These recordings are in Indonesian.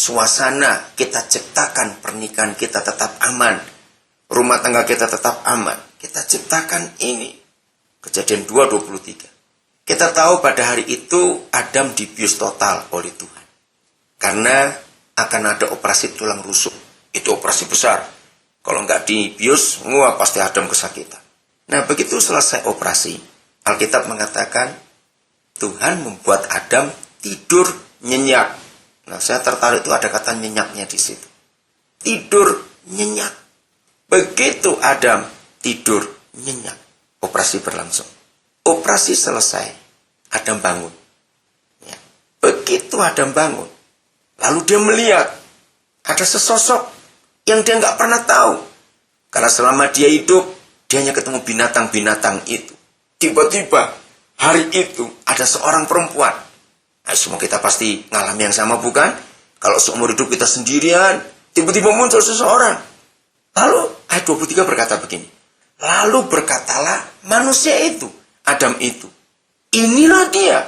suasana kita ciptakan pernikahan kita tetap aman, rumah tangga kita tetap aman, kita ciptakan ini. Kejadian 2:23. Kita tahu pada hari itu Adam dibius total oleh Tuhan. Karena akan ada operasi tulang rusuk. Itu operasi besar. Kalau nggak dibius, wah pasti Adam kesakitan. Nah begitu selesai operasi, Alkitab mengatakan Tuhan membuat Adam tidur nyenyak. Nah saya tertarik itu ada kata nyenyaknya di situ. Tidur nyenyak. Begitu Adam tidur nyenyak, operasi berlangsung. Operasi selesai, Adam bangun. Ya. Begitu Adam bangun, lalu dia melihat ada sesosok yang dia nggak pernah tahu. Karena selama dia hidup, dia hanya ketemu binatang-binatang itu. Tiba-tiba hari itu ada seorang perempuan. Nah, semua kita pasti ngalami yang sama bukan? Kalau seumur hidup kita sendirian, tiba-tiba muncul seseorang. Lalu ayat 23 berkata begini. Lalu berkatalah manusia itu, Adam itu, inilah dia,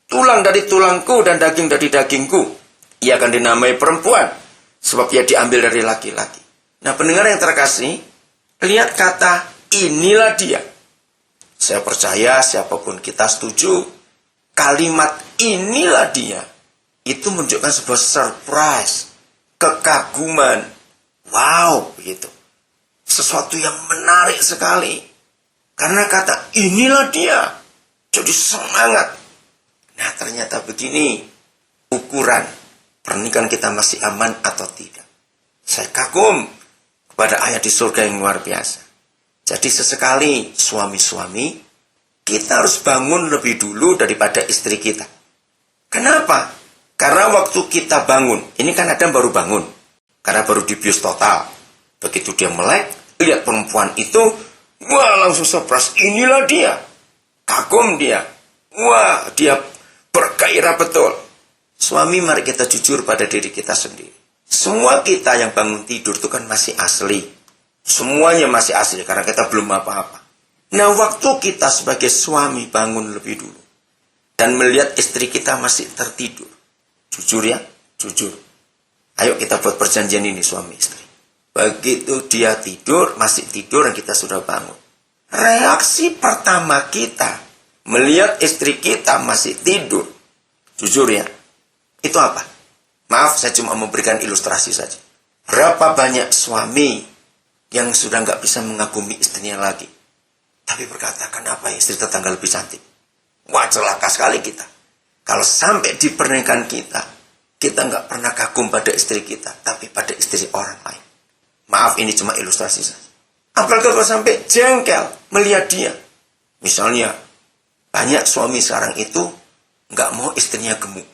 tulang dari tulangku dan daging dari dagingku. Ia akan dinamai perempuan, sebab ia diambil dari laki-laki. Nah pendengar yang terkasih, lihat kata inilah dia. Saya percaya siapapun kita setuju, kalimat inilah dia, itu menunjukkan sebuah surprise, kekaguman. Wow, begitu. Sesuatu yang menarik sekali. Karena kata inilah dia. Jadi semangat. Nah ternyata begini. Ukuran pernikahan kita masih aman atau tidak. Saya kagum kepada ayat di surga yang luar biasa. Jadi sesekali suami-suami, kita harus bangun lebih dulu daripada istri kita. Kenapa? Karena waktu kita bangun, ini kan Adam baru bangun. Karena baru dibius total. Begitu dia melek, lihat perempuan itu, wah langsung surprise, inilah dia. Kagum dia. Wah, dia bergairah betul. Suami, mari kita jujur pada diri kita sendiri. Semua kita yang bangun tidur itu kan masih asli. Semuanya masih asli karena kita belum apa-apa. Nah, waktu kita sebagai suami bangun lebih dulu dan melihat istri kita masih tertidur. Jujur ya, jujur. Ayo kita buat perjanjian ini suami istri. Begitu dia tidur, masih tidur dan kita sudah bangun. Reaksi pertama kita melihat istri kita masih tidur. Jujur ya, itu apa? Maaf, saya cuma memberikan ilustrasi saja. Berapa banyak suami yang sudah nggak bisa mengagumi istrinya lagi. Tapi berkata, kenapa istri tetangga lebih cantik? Wah, celaka sekali kita. Kalau sampai di pernikahan kita nggak pernah kagum pada istri kita, tapi pada istri orang lain. Maaf, ini cuma ilustrasi saja. Apalagi kalau sampai jengkel melihat dia. Misalnya, banyak suami sekarang itu nggak mau istrinya gemuk.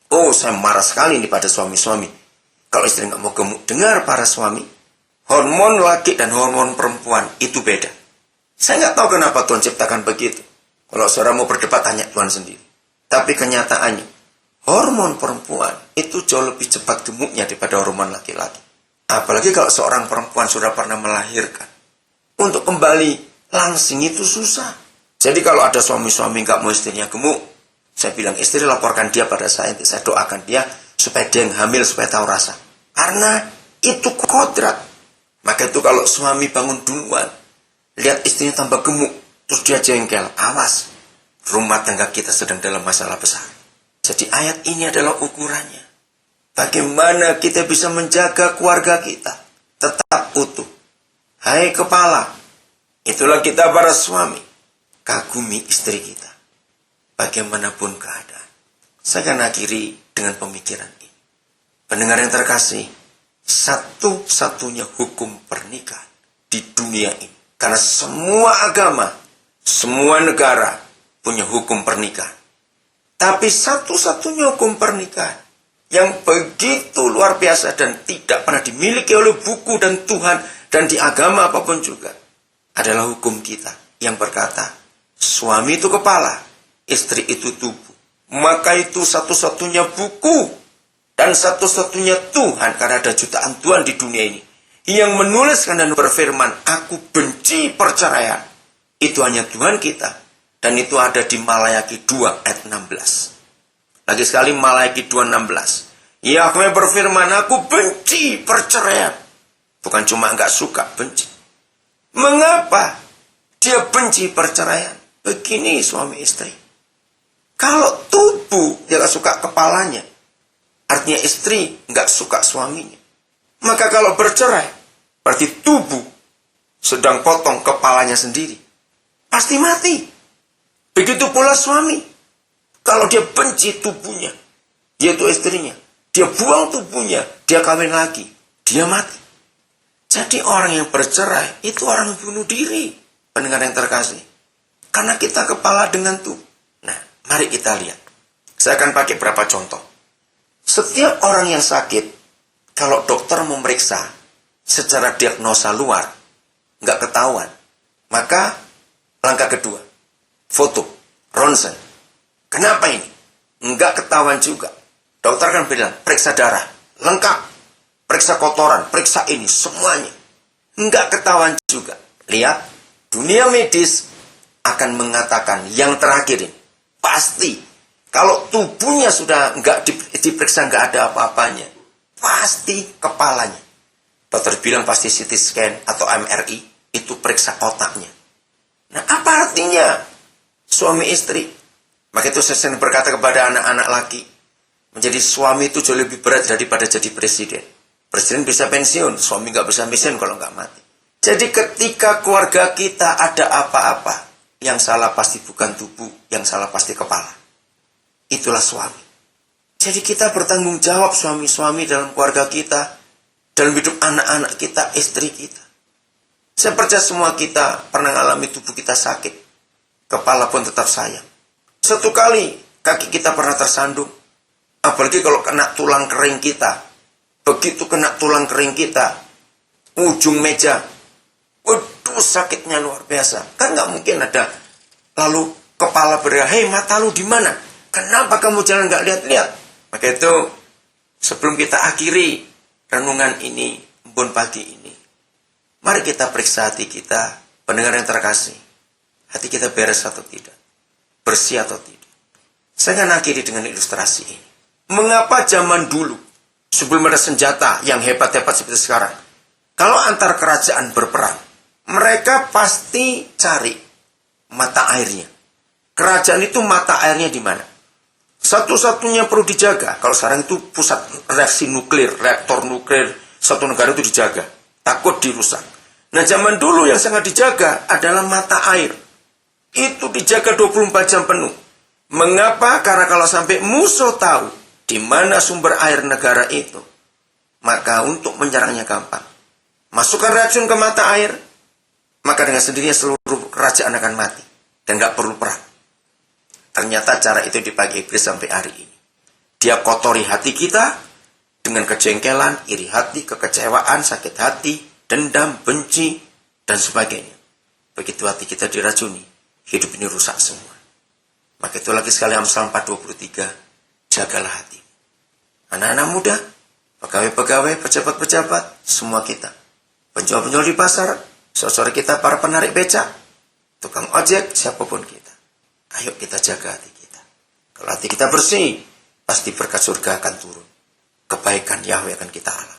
Oh, saya marah sekali nih pada suami-suami. Kalau istri nggak mau gemuk, dengar para suami, hormon laki dan hormon perempuan itu beda. Saya nggak tahu kenapa Tuhan ciptakan begitu. Kalau saudara mau berdebat, tanya Tuhan sendiri. Tapi kenyataannya, hormon perempuan itu jauh lebih cepat gemuknya daripada hormon laki-laki. Apalagi kalau seorang perempuan sudah pernah melahirkan. Untuk kembali langsing itu susah. Jadi kalau ada suami-suami nggak mau istrinya gemuk, saya bilang istri laporkan dia pada saya. Nanti saya doakan dia supaya dia yang hamil, supaya tahu rasa. Karena itu kodrat. Maka itu kalau suami bangun duluan, lihat istrinya tambah gemuk, terus dia jengkel, awas. Rumah tangga kita sedang dalam masalah besar. Jadi ayat ini adalah ukurannya. Bagaimana kita bisa menjaga keluarga kita tetap utuh. Hai kepala, itulah kita para suami. Kagumi istri kita. Bagaimanapun keadaan. Saya akan akhiri dengan pemikiran ini. Pendengar yang terkasih, satu-satunya hukum pernikahan di dunia ini. Karena semua agama, semua negara punya hukum pernikahan. Tapi satu-satunya hukum pernikahan yang begitu luar biasa dan tidak pernah dimiliki oleh buku dan Tuhan dan di agama apapun juga adalah hukum kita yang berkata suami itu kepala, istri itu tubuh. Maka itu satu-satunya buku dan satu-satunya Tuhan, karena ada jutaan Tuhan di dunia ini yang menuliskan dan berfirman, aku benci perceraian. Itu hanya Tuhan kita, dan itu ada di Malayaki 2 ayat 16. Lagi sekali Malayaki 2:16. Yahweh berfirman, aku benci perceraian. Bukan cuma enggak suka, benci. Mengapa dia benci perceraian? Begini suami istri. Kalau tubuh dia enggak suka kepalanya, artinya istri enggak suka suaminya. Maka kalau bercerai, berarti tubuh sedang potong kepalanya sendiri. Pasti mati. Begitu pula suami. Kalau dia benci tubuhnya, yaitu istrinya, dia buang tubuhnya, dia kawin lagi, dia mati. Jadi orang yang bercerai itu orang bunuh diri, pendengar yang terkasih. Karena kita kepala dengan tubuh. Nah, mari kita lihat. Saya akan pakai beberapa contoh. Setiap orang yang sakit, kalau dokter memeriksa secara diagnosa luar, nggak ketahuan, maka langkah kedua, foto, ronsen. Kenapa ini? Nggak ketahuan juga. Dokter kan bilang, periksa darah, lengkap. Periksa kotoran, periksa ini, semuanya. Nggak ketahuan juga. Lihat, dunia medis akan mengatakan yang terakhir ini. Pasti, kalau tubuhnya sudah nggak diperiksa, nggak ada apa-apanya. Pasti kepalanya. Dokter bilang pasti CT scan atau MRI, itu periksa otaknya. Nah, apa artinya? Suami istri. Maka itu saya sering berkata kepada anak-anak laki, menjadi suami itu jauh lebih berat daripada jadi presiden. Presiden bisa pensiun, suami nggak bisa pensiun kalau nggak mati. Jadi ketika keluarga kita ada apa-apa, yang salah pasti bukan tubuh, yang salah pasti kepala. Itulah suami. Jadi kita bertanggung jawab suami-suami dalam keluarga kita, dalam hidup anak-anak kita, istri kita. Saya percaya semua kita pernah mengalami tubuh kita sakit. Kepala pun tetap sayang. Satu kali kaki kita pernah tersandung. Apalagi kalau kena tulang kering kita. Begitu kena tulang kering kita, ujung meja, waduh sakitnya luar biasa. Kan nggak mungkin ada. Lalu kepala berkata, hei mata lu di mana? Kenapa kamu jalan nggak lihat-lihat? Maka itu sebelum kita akhiri renungan ini, embun pagi ini, mari kita periksa hati kita, pendengar yang terkasih. Hati kita beres atau tidak? Bersih atau tidak? Saya akan akhiri dengan ilustrasi ini. Mengapa zaman dulu, sebelum ada senjata yang hebat-hebat seperti sekarang, kalau antar kerajaan berperang, mereka pasti cari mata airnya. Kerajaan itu mata airnya di mana? Satu-satunya perlu dijaga. Kalau sekarang itu pusat reaksi nuklir, reaktor nuklir, satu negara itu dijaga. Takut dirusak. Nah zaman dulu yang sangat dijaga adalah mata air. Itu dijaga 24 jam penuh. Mengapa? Karena kalau sampai musuh tahu di mana sumber air negara itu, maka untuk menyerangnya gampang. Masukkan racun ke mata air, maka dengan sendirinya seluruh kerajaan akan mati. Dan nggak perlu perang. Ternyata cara itu dipakai iblis sampai hari ini. Dia kotori hati kita dengan kejengkelan, iri hati, kekecewaan, sakit hati, dendam, benci, dan sebagainya. Begitu hati kita diracuni, hidup ini rusak semua. Maka itu lagi sekali Amsal 4:23. Jagalah hati. Anak-anak muda, pegawai-pegawai, pejabat-pejabat, semua kita. Penjual-penjual di pasar, saudara kita para penarik becak, tukang ojek, siapapun kita. Ayo kita jaga hati kita. Kalau hati kita bersih, pasti berkat surga akan turun. Kebaikan Yahweh akan kita alami.